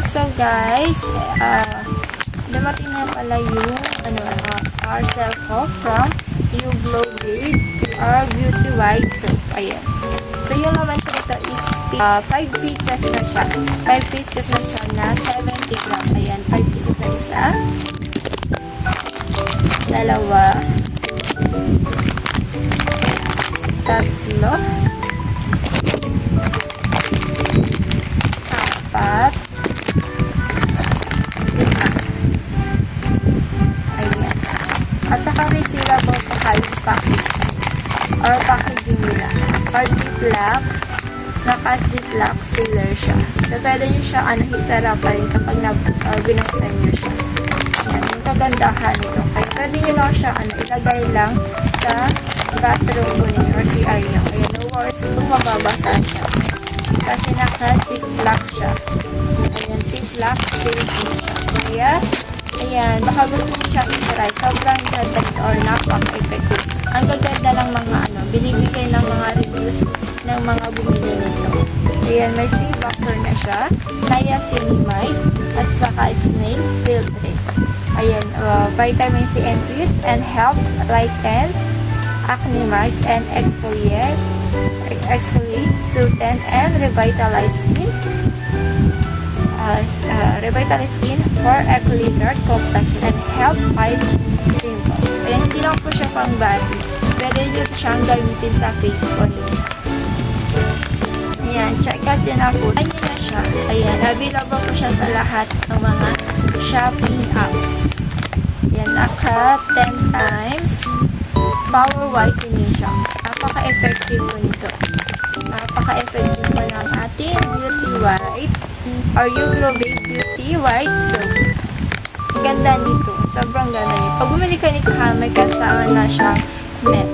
So guys, dumating na pala yung parcel ko from You Glow Babe Beauty White Soap. Ayan. So yung laman ko dito is 5 pieces na siya. 5 pieces na siya na 70 gram. Ayan, 5 pieces na isa. Dalawa. Tatlo. Apat. Lima. Ayan. At saka resealable to kahit package or packaging nila. Or ziplock. Naka-ziplock sealer siya. So, pwede nyo siya hisarapan kapag binuksan nyo siya. Ayan. Yung kagandahan nito. Kaya pwede nyo lang siya ilagay lang sa bathroom po ninyo or CR nyo. Ayan. No worries kung mababasa siya. Kasi naka-ziplock siya. Ayan. Ziplock sealer siya. Kaya, ayan. Baka gusto nyo siya i-try. Sobrang ganda or napaka-effective. Ang gaganda ng mga binibigay ng mga reviews ng mga bumili nito. Ayan, may sea factor na siya, niacinamide, at saka snail filtrate. Ayan, vitamin C infused and helps lightens, acnemize, and exfoliate, soothe, and revitalize skin. Revitalize skin for a cleaner complexion and help fight pimples. Ayan, hindi lang po siya pang body. Pwede nyo siyang gamitin sa face po ninyo. Ayan, check out yun ako. Ayan na siya. Ayan, available po siya sa lahat ng mga shopping apps. Ayan, naka 10 times power whitening siya. Napaka-effective po nito. Napaka-effective po ng ating beauty white or You Glow Babe Beauty White Soap. Ganda nito. Sobrang ganda nito. Pag bumili ka nito, may kasama na siyang met.